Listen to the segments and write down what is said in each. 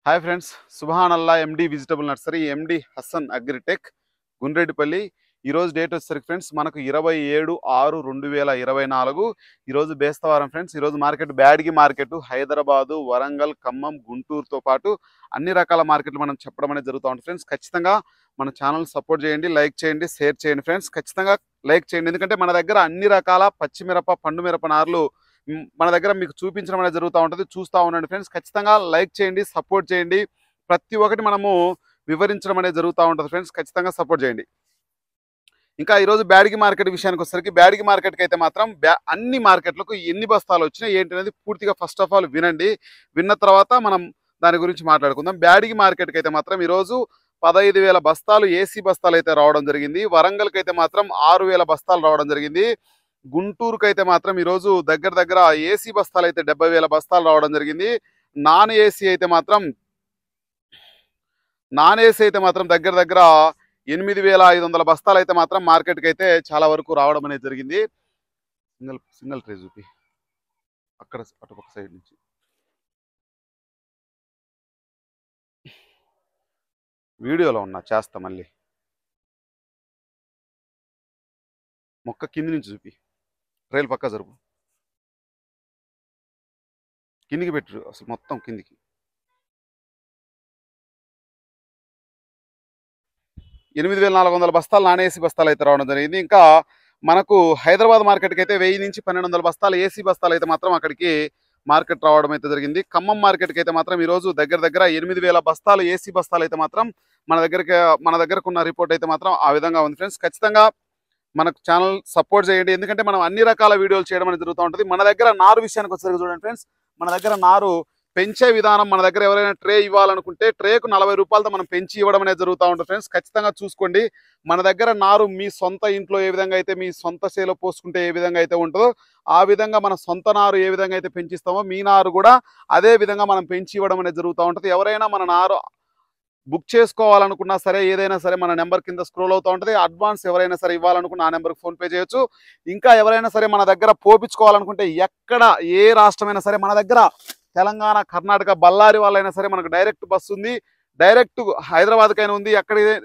Hi friends, Subhanalla MD vegetable nursery, MD Hasan agritech, Gundreddipalli. ఈరోజు date వచ్చేసరికి friends మనకు 27/6/2024 ఈరోజు బేస్తవారం ఫ్రెండ్స్. ఈరోజు మార్కెట్ బ్యాడ్గి మార్కెట్ హైదరాబాదు, వరంగల్, ఖమ్మం, గుంటూరుతో పాటు అన్ని రకాల మార్కెట్లు మనం చెప్పడం అనేది జరుగుతూ ఉంటుంది ఫ్రెండ్స్. ఖచ్చితంగా మన ఛానల్ సపోర్ట్ చేయండి, లైక్ చేయండి, షేర్ చేయండి ఫ్రెండ్స్. ఖచ్చితంగా లైక్ చేయండి, ఎందుకంటే మన దగ్గర అన్ని రకాల పచ్చిమిరప, పండు మిరప నార్లు మన దగ్గర మీకు చూపించడం అనేది జరుగుతూ ఉంటుంది. చూస్తూ ఉండండి ఫ్రెండ్స్. ఖచ్చితంగా లైక్ చేయండి, సపోర్ట్ చేయండి. ప్రతి ఒక్కటి మనము వివరించడం అనేది జరుగుతూ ఉంటుంది ఫ్రెండ్స్. ఖచ్చితంగా సపోర్ట్ చేయండి. ఇంకా ఈరోజు బ్యాడ్గి మార్కెట్ విషయానికి వచ్చేసరికి, బ్యాడ్గి మార్కెట్కి అయితే మాత్రం అన్ని మార్కెట్లకు ఎన్ని బస్తాలు వచ్చినాయి ఏంటి అనేది పూర్తిగా ఫస్ట్ ఆఫ్ ఆల్ వినండి. విన్న తర్వాత మనం దాని గురించి మాట్లాడుకుందాం. బ్యాడ్గి మార్కెట్కి అయితే మాత్రం ఈరోజు 15,000 బస్తాలు ఏసీ బస్తాలు అయితే రావడం జరిగింది. వరంగల్కి అయితే మాత్రం 6,000 బస్తాలు రావడం జరిగింది. గుంటూరుకు అయితే మాత్రం ఈరోజు దగ్గర దగ్గర ఏసీ బస్తాలు అయితే 70,000 బస్తాలు రావడం జరిగింది. నాన్ ఏసీ అయితే మాత్రం దగ్గర దగ్గర 8,500 బస్తాలు అయితే మాత్రం మార్కెట్కి అయితే చాలా వరకు రావడం అనేది జరిగింది. సింగల్ ట్రే చూపి అక్కడ అటుపక్క సైడ్ నుంచి వీడియోలో ఉన్నా చేస్తా. మళ్ళీ మొక్క కింది నుంచి చూపి, ట్రైల్ పక్క జరుపు, కిందికి పెట్టు, అసలు మొత్తం కిందికి. 8,400 బస్తాలు నాన్ ఏసీ బస్తాలు అయితే రావడం జరిగింది. ఇంకా మనకు హైదరాబాద్ మార్కెట్కి అయితే 1000 నుంచి 1,200 బస్తాలు ఏసీ బస్తాలు అయితే మాత్రం అక్కడికి మార్కెట్ రావడం అయితే జరిగింది. ఖమ్మం మార్కెట్కి అయితే మాత్రం ఈరోజు దగ్గర దగ్గర 8,000 బస్తాలు ఏసీ బస్తాలు అయితే మాత్రం మన దగ్గరకు ఉన్న రిపోర్ట్ అయితే మాత్రం ఆ విధంగా ఉంది ఫ్రెండ్స్. ఖచ్చితంగా మనకు ఛానల్ సపోర్ట్ చేయండి, ఎందుకంటే మనం అన్ని రకాల వీడియోలు చేయడం అనేది జరుగుతూ ఉంటుంది. మన దగ్గర నారు విషయానికి వచ్చేసరికి చూడండి ఫ్రెండ్స్, మన దగ్గర నారు పెంచే విధానం, మన దగ్గర ఎవరైనా ట్రే ఇవ్వాలనుకుంటే ట్రేకు 40 రూపాయలతో మనం పెంచి ఇవ్వడం అనేది జరుగుతూ ఉంటుంది ఫ్రెండ్స్. ఖచ్చితంగా చూసుకోండి. మన దగ్గర నారు మీ సొంత ఇంట్లో ఏ విధంగా అయితే మీ సొంత చేలో పోసుకుంటే ఏ విధంగా అయితే ఉంటుందో ఆ విధంగా మన సొంత నారు ఏ విధంగా అయితే పెంచిస్తామో మీ నారు కూడా అదే విధంగా మనం పెంచి ఇవ్వడం అనేది జరుగుతూ ఉంటుంది. ఎవరైనా మన నారు బుక్ చేసుకోవాలనుకున్నా సరే, ఏదైనా సరే మన నెంబర్ కింద స్క్రోల్ అవుతూ ఉంటుంది. అడ్వాన్స్ ఎవరైనా సరే ఇవ్వాలనుకున్న ఆ నెంబర్కి ఫోన్పే చేయొచ్చు. ఇంకా ఎవరైనా సరే మన దగ్గర పోపించుకోవాలనుకుంటే ఎక్కడ ఏ రాష్ట్రమైనా సరే, మన దగ్గర తెలంగాణ, కర్ణాటక, బళ్ళారి వాళ్ళైనా సరే మనకు డైరెక్ట్ బస్సు ఉంది. డైరెక్ట్ హైదరాబాద్కైనా ఉంది.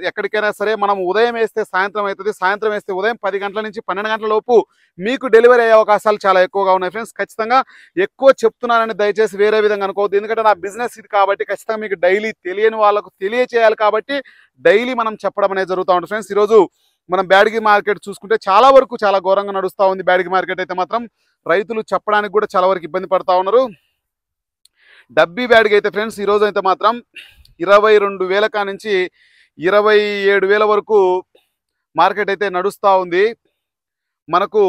ఎక్కడికైనా సరే మనం ఉదయం వేస్తే సాయంత్రం అవుతుంది, సాయంత్రం వేస్తే ఉదయం 10 గంటల నుంచి 12 గంటల లోపు మీకు డెలివరీ అయ్యే అవకాశాలు చాలా ఎక్కువగా ఉన్నాయి ఫ్రెండ్స్. ఖచ్చితంగా ఎక్కువ చెప్తున్నానని దయచేసి వేరే విధంగా అనుకోవద్దు, ఎందుకంటే నా బిజినెస్ ఇది కాబట్టి ఖచ్చితంగా మీకు డైలీ తెలియని వాళ్ళకు తెలియచేయాలి కాబట్టి డైలీ మనం చెప్పడం అనేది జరుగుతూ ఉంటుంది ఫ్రెండ్స్. ఈరోజు మనం బ్యాడ్గి మార్కెట్ చూసుకుంటే చాలా వరకు చాలా ఘోరంగా నడుస్తూ ఉంది. బ్యాడ్గి మార్కెట్ అయితే మాత్రం రైతులు చెప్పడానికి కూడా చాలా వరకు ఇబ్బంది పడతా ఉన్నారు. డబ్బీ బ్యాడ్గి అయితే ఫ్రెండ్స్ ఈరోజు అయితే మాత్రం 22,000 కా నుంచి 27,000 వరకు మార్కెట్ అయితే నడుస్తూ ఉంది. మనకు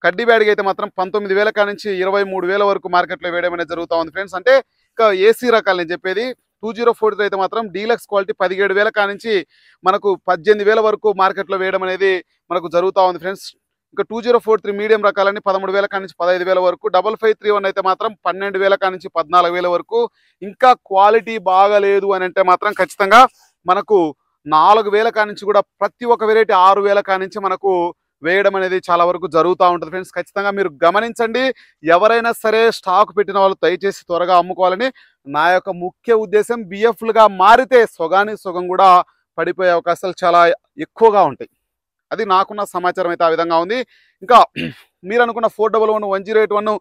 కడ్డీ బ్యాడ్గి అయితే మాత్రం 19,000 కా నుంచి 23,000 వరకు మార్కెట్లో వేయడం అనేది జరుగుతూ ఉంది ఫ్రెండ్స్. అంటే ఇంకా ఏసీ రకాలు నేను చెప్పేది. 2043 అయితే మాత్రం డీలక్స్ క్వాలిటీ 17,000 కా నుంచి మనకు 18,000 వరకు మార్కెట్లో వేయడం అనేది మనకు జరుగుతూ ఉంది ఫ్రెండ్స్. ఇంకా 2043 మీడియం రకాలని 13,000 కా నుంచి 15,000 వరకు. 5531 అయితే మాత్రం 12,000 కా నుంచి 14,000 వరకు. ఇంకా క్వాలిటీ బాగలేదు అని అంటే మాత్రం ఖచ్చితంగా మనకు 4,000 కా నుంచి కూడా ప్రతి ఒక్క వెరైటీ 6,000 కా నుంచి మనకు వేయడం అనేది చాలా వరకు జరుగుతూ ఉంటుంది ఫ్రెండ్స్. ఖచ్చితంగా మీరు గమనించండి. ఎవరైనా సరే స్టాక్ పెట్టిన వాళ్ళు దయచేసి త్వరగా అమ్ముకోవాలని నా యొక్క ముఖ్య ఉద్దేశం. బిఎఫ్లుగా మారితే సొగం కూడా పడిపోయే అవకాశాలు చాలా ఎక్కువగా ఉంటాయి. అది నాకున్న సమాచారం అయితే ఆ విధంగా ఉంది. ఇంకా మీరు అనుకున్న 411, 108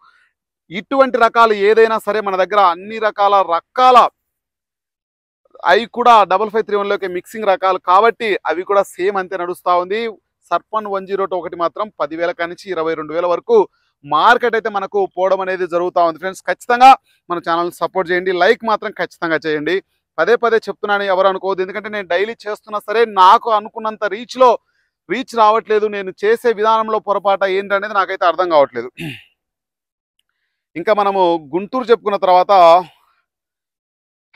ఇటువంటి రకాలు ఏదైనా సరే మన దగ్గర అన్ని రకాల అవి కూడా 5531లోకి మిక్సింగ్ రకాలు కాబట్టి అవి కూడా సేమ్ అంతే నడుస్తూ ఉంది. సర్పన్ 102 ఒకటి మాత్రం 10,000 కా నుంచి 22,000 వరకు మార్కెట్ అయితే మనకు పోవడం అనేది జరుగుతూ ఉంది ఫ్రెండ్స్. ఖచ్చితంగా మన ఛానల్ సపోర్ట్ చేయండి, లైక్ మాత్రం ఖచ్చితంగా చేయండి. పదే చెప్తున్నాను, ఎవరు అనుకోవద్దు, ఎందుకంటే నేను డైలీ చేస్తున్నా సరే నాకు అనుకున్నంత రీచ్ రావట్లేదు. నేను చేసే విధానంలో పొరపాటు ఏంటనేది నాకైతే అర్థం కావట్లేదు. ఇంకా మనము గుంటూరు చెప్పుకున్న తర్వాత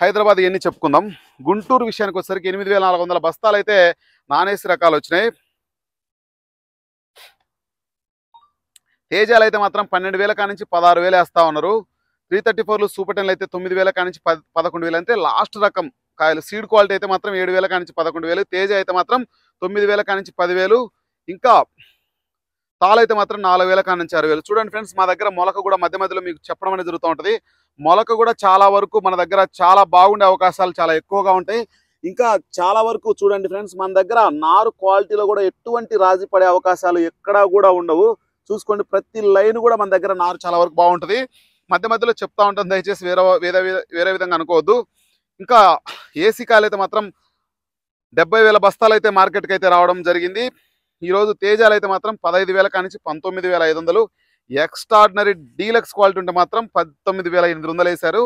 హైదరాబాద్ ఇవన్నీ చెప్పుకుందాం. గుంటూరు విషయానికి వచ్చేసరికి 8,400 బస్తాలు అయితే నాన్ ఏసీ రకాలు వచ్చినాయి. తేజాలు అయితే మాత్రం 12,000 కా నుంచి 16,000 వేస్తా ఉన్నారు. 334లు సూపర్ 10లు అయితే 9,000 కా నుంచి 11,000. అంటే లాస్ట్ రకం కాయలు సీడ్ క్వాలిటీ అయితే మాత్రం 7,000 కా నుంచి 11,000. తేజ అయితే మాత్రం 9,000 కా నుంచి 10,000. ఇంకా తాళైతే మాత్రం 4,000 కా నుంచి 6,000. చూడండి ఫ్రెండ్స్, మా దగ్గర మొలక కూడా మధ్య మధ్యలో మీకు చెప్పడం అనేది జరుగుతూ ఉంటుంది. మొలక కూడా చాలా వరకు మన దగ్గర చాలా బాగుండే అవకాశాలు చాలా ఎక్కువగా ఉంటాయి. ఇంకా చాలా వరకు చూడండి ఫ్రెండ్స్, మన దగ్గర నారు క్వాలిటీలో కూడా ఎటువంటి రాజీ పడే అవకాశాలు ఎక్కడా కూడా ఉండవు. చూసుకోండి, ప్రతి లైన్ కూడా మన దగ్గర నారు చాలా వరకు బాగుంటుంది. మధ్య మధ్యలో చెప్తా ఉంటాను, దయచేసి వేరే విధంగా అనుకోవద్దు. ఇంకా ఏసీ కాయలు అయితే మాత్రం 70,000 బస్తాలు అయితే మార్కెట్కి అయితే రావడం జరిగింది. ఈరోజు తేజాలు అయితే మాత్రం 15,000 కానించి 19,500. ఎక్స్ట్రాడినరీ డీలక్స్ క్వాలిటీ ఉంటే మాత్రం 19,800 వేశారు.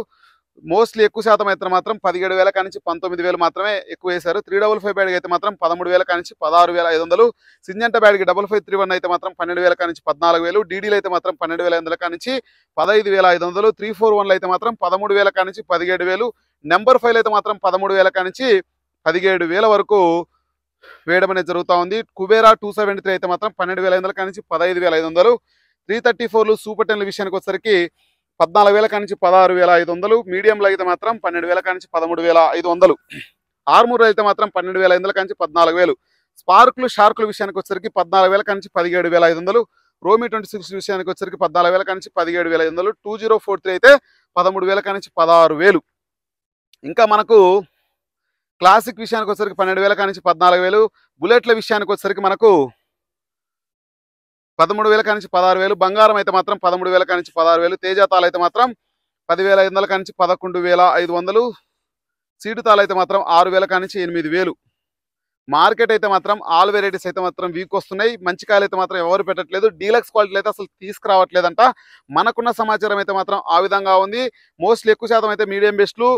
మోస్ట్లీ ఎక్కువ శాతం అయితే మాత్రం 17,000 కానించి 19,000 మాత్రమే ఎక్కువ వేశారు. 355 బ్యాడ్కి అయితే మాత్రం 13,000 కానించి 16,500. సింజంట బ్యాడ్కి 5531 అయితే మాత్రం 12,000 కానించి 14,000. డీడీలు అయితే మాత్రం 12,500 కానించి 15,500. 341 అయితే మాత్రం 13,000 కానించి 17,000. నెంబర్ 5 అయితే మాత్రం 13,000 కానించి 17,000 వరకు వేయడం అనేది జరుగుతూ ఉంది. కుబేరా 273 అయితే మాత్రం 12,500 కానించి 15,500. 334లు సూపర్ 10ల విషయానికి వచ్చేసరికి 14,000 కానించి 16,500. మీడియంలో అయితే మాత్రం 12,000 కానించి 13,500. ఆర్మూర్ అయితే మాత్రం 12,500 కానించి 14,000. స్పార్కులు షార్కుల విషయానికి వచ్చేసరికి 14,000 కానించి 17,500. రోమి 26 విషయానికి వచ్చేసరికి 14,000 కానించి 17,500. 2043 అయితే 13,000 కానించి 16,000. ఇంకా మనకు క్లాసిక్ విషయానికి వచ్చేసరికి 12,000 కానించి 14,000. బుల్లెట్ల విషయానికి వచ్చేసరికి మనకు 13,000 కానించి 16,000. బంగారం అయితే మాత్రం 13,000 కానించి 16,000. తేజాతాలు అయితే మాత్రం 10,500 కానించి 11,500. సీటుతాలు అయితే మాత్రం 6,000 కానించి 8,000. మార్కెట్ అయితే మాత్రం ఆల్ వెరైటీస్ అయితే మాత్రం వీక్ వస్తున్నాయి. మంచి కాయలు అయితే మాత్రం ఎవరు పెట్టట్లేదు. డీలక్స్ క్వాలిటీలు అయితే అసలు తీసుకురావట్లేదంట. మనకున్న సమాచారం అయితే మాత్రం ఆ విధంగా ఉంది. మోస్ట్లీ ఎక్కువ శాతం అయితే మీడియం బెస్ట్లు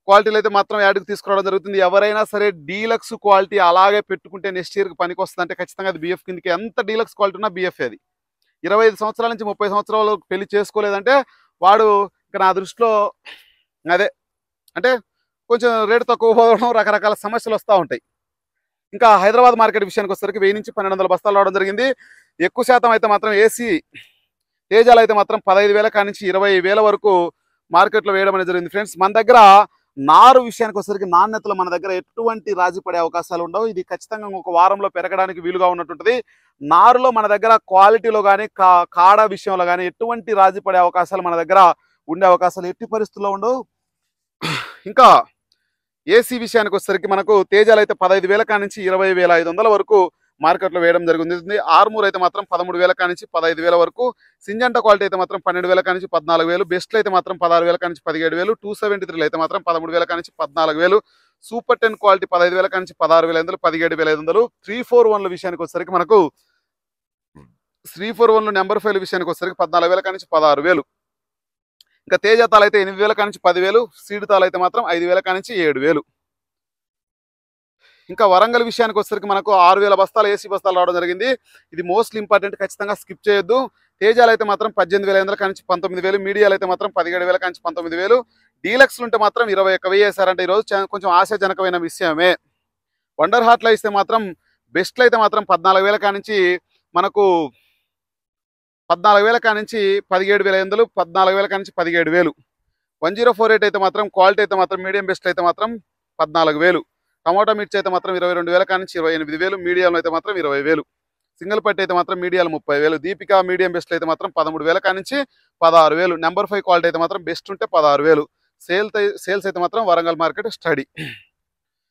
క్వాలిటీలు అయితే మాత్రం యాడ్కి తీసుకురావడం జరుగుతుంది. ఎవరైనా సరే డీలక్స్ క్వాలిటీ అలాగే పెట్టుకుంటే నెక్స్ట్ ఇయర్కి పనికి వస్తుంది అంటే ఖచ్చితంగా అది బిఎఫ్ కిందకి. ఎంత డీలక్స్ క్వాలిటీ ఉన్నా బిఎఫ్. అది 25 సంవత్సరాల నుంచి 30 సంవత్సరాలు పెళ్లి చేసుకోలేదంటే వాడు ఇక నా దృష్టిలో అదే అంటే కొంచెం రేటు తక్కువ పోవడం, రకరకాల సమస్యలు వస్తూ ఉంటాయి. ఇంకా హైదరాబాద్ మార్కెట్ విషయానికి వచ్చేసరికి 1000 నుంచి 1,200 బస్తాలు రావడం జరిగింది. ఎక్కువ శాతం అయితే మాత్రం ఏసీ తేజాలు అయితే మాత్రం 15,000 కానించి 20,000 వరకు మార్కెట్లో వేయడం అనేది జరిగింది. ఫ్రెండ్స్, మన దగ్గర నారు విషయానికి వచ్చేసరికి నాణ్యతలో మన దగ్గర ఎటువంటి రాజీ పడే అవకాశాలు ఉండవు. ఇది ఖచ్చితంగా ఒక వారంలో పెరగడానికి వీలుగా ఉన్నట్టుంటుంది. నారులో మన దగ్గర క్వాలిటీలో కానీ కాడ విషయంలో కానీ ఎటువంటి రాజీ పడే అవకాశాలు మన దగ్గర ఉండే అవకాశాలు ఎట్టి పరిస్థితుల్లో ఉండవు. ఇంకా ఏసీ విషయానికి వచ్చేసరికి మనకు తేజాలు అయితే 15,000 కానించి 20,500 వరకు మార్కెట్లో వేయడం జరుగుతుంది. ఆర్మూర్ అయితే మాత్రం 13,000 కానించి 15,000 వరకు. సింజంట క్వాలిటీ అయితే మాత్రం 12,000 కానించి 14,000. బెస్ట్లు అయితే మాత్రం 16,000 కానించి 17,000. 273 అయితే మాత్రం 13,000 కానించి 14,000. సూపర్ 10 క్వాలిటీ 15,000 కానించి 16,500, 17,500. 341ల విషయానికి వచ్చేసరికి మనకు 341లు నెంబర్ 5 విషయానికి వచ్చేసరికి 14,000 కానించి 16,000. ఇంకా తేజతాలు అయితే 8,000 కానించి 10,000. సీడుతాలు అయితే మాత్రం 5,000 కానించి 7,000. ఇంకా వరంగల్ విషయానికి వచ్చేసరికి మనకు 6,000 బస్తాలు ఏసీ బస్తాలు రావడం జరిగింది. ఇది మోస్ట్లీ ఇంపార్టెంట్, ఖచ్చితంగా స్కిప్ చేయొద్దు. తేజాలు అయితే మాత్రం 18,500 కానించి 19,000. మీడియాలు అయితే మాత్రం 17,000 కానించి 19,000. డీలక్స్లు ఉంటే మాత్రం 21,000 వేసారంటే ఈరోజు కొంచెం ఆశాజనకమైన విషయమే. వండర్ హార్ట్లో ఇస్తే మాత్రం బెస్ట్లు అయితే మాత్రం 14,000 కానించి మనకు 14,000 కానించి 17,500. 14,000 కానించి 17,000. 1048 అయితే మాత్రం క్వాలిటీ అయితే మాత్రం మీడియం బెస్ట్ అయితే మాత్రం 14,000. టమాటో మిర్చి అయితే మాత్రం 22,000 కానించి 28,000. మీడియంలో అయితే మాత్రం 20,000. సింగిల్ పట్టి అయితే మాత్రం మీడియాలు 30,000. దీపిక మీడియం బెస్ట్ అయితే మాత్రం 13,000 కానించి 16,000. నెంబర్ 5 క్వాలిటీ అయితే మాత్రం బెస్ట్ ఉంటే 16,000. సేల్స్ అయితే మాత్రం వరంగల్ మార్కెట్ స్టడీ.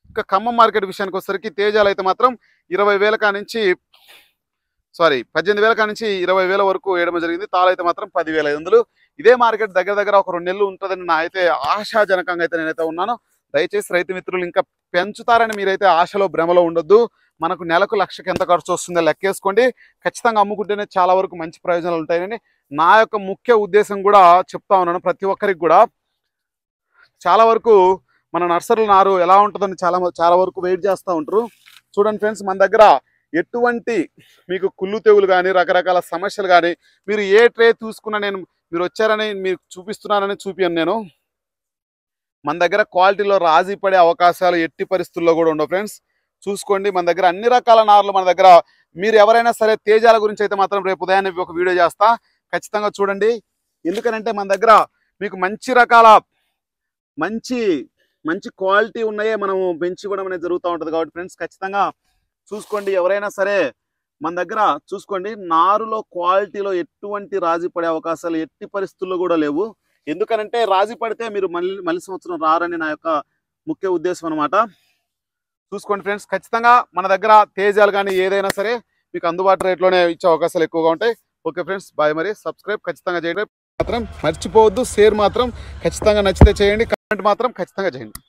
ఇంకా ఖమ్మం మార్కెట్ విషయానికి వచ్చేసరికి తేజాలు అయితే మాత్రం 18,000 కానించి 20,000 వరకు వేయడం జరిగింది. తాళ అయితే మాత్రం 10,500. ఇదే మార్కెట్ దగ్గర ఒక 2 నెలలు ఉంటుందని నా అయితే ఆశాజనకంగా అయితే నేనైతే ఉన్నాను. దయచేసి రైతు మిత్రులు ఇంకా పెంచుతారని మీరైతే ఆశలో భ్రమలో ఉండొద్దు. మనకు నెలకు 1,00,000కి ఎంత ఖర్చు వస్తుందో లెక్కేసుకోండి. ఖచ్చితంగా అమ్ముకుంటేనే చాలా వరకు మంచి ప్రయోజనాలు ఉంటాయని నా యొక్క ముఖ్య ఉద్దేశం కూడా చెప్తా ఉన్నాను. ప్రతి ఒక్కరికి కూడా చాలా వరకు మన నర్సరీల నారు ఎలా ఉంటుందని చాలా వరకు వెయిట్ చేస్తూ ఉంటారు. చూడండి ఫ్రెండ్స్, మన దగ్గర ఎటువంటి మీకు కుళ్ళు తెగులు కానీ రకరకాల సమస్యలు కానీ మీరు ఏ ట్రే చూసుకున్నా మీరు వచ్చారని మీరు చూపిస్తున్నారని చూపియను నేను. మన దగ్గర క్వాలిటీలో రాజీ పడే అవకాశాలు ఎట్టి పరిస్థితుల్లో కూడా ఉండవు ఫ్రెండ్స్. చూసుకోండి, మన దగ్గర అన్ని రకాల నార్లు మన దగ్గర. మీరు ఎవరైనా సరే తేజాల గురించి అయితే మాత్రం రేపు ఉదయాన్నే ఒక వీడియో చేస్తా, ఖచ్చితంగా చూడండి. ఎందుకనంటే మన దగ్గర మీకు మంచి రకాల మంచి క్వాలిటీ ఉన్నాయే మనము పెంచి ఇవ్వడం అనేది జరుగుతూ ఉంటుంది. కాబట్టి ఫ్రెండ్స్ ఖచ్చితంగా చూసుకోండి. ఎవరైనా సరే మన దగ్గర చూసుకోండి, నారులో క్వాలిటీలో ఎటువంటి రాజీ పడే అవకాశాలు ఎట్టి పరిస్థితుల్లో కూడా లేవు. ఎందుకనంటే రాజీ పడితే మీరు మళ్ళీ సంవత్సరం రారని నా యొక్క ముఖ్య ఉద్దేశం అనమాట. చూసుకోండి ఫ్రెండ్స్, ఖచ్చితంగా మన దగ్గర తేజాలు కానీ ఏదైనా సరే మీకు అందుబాటు రేట్లోనే ఇచ్చే అవకాశాలు ఎక్కువగా ఉంటాయి. Okay friends, bye. మరి సబ్స్క్రైబ్ ఖచ్చితంగా చేయండి, మాత్రం మర్చిపోవద్దు. షేర్ మాత్రం ఖచ్చితంగా నచ్చితే చేయండి, కామెంట్ మాత్రం ఖచ్చితంగా చేయండి.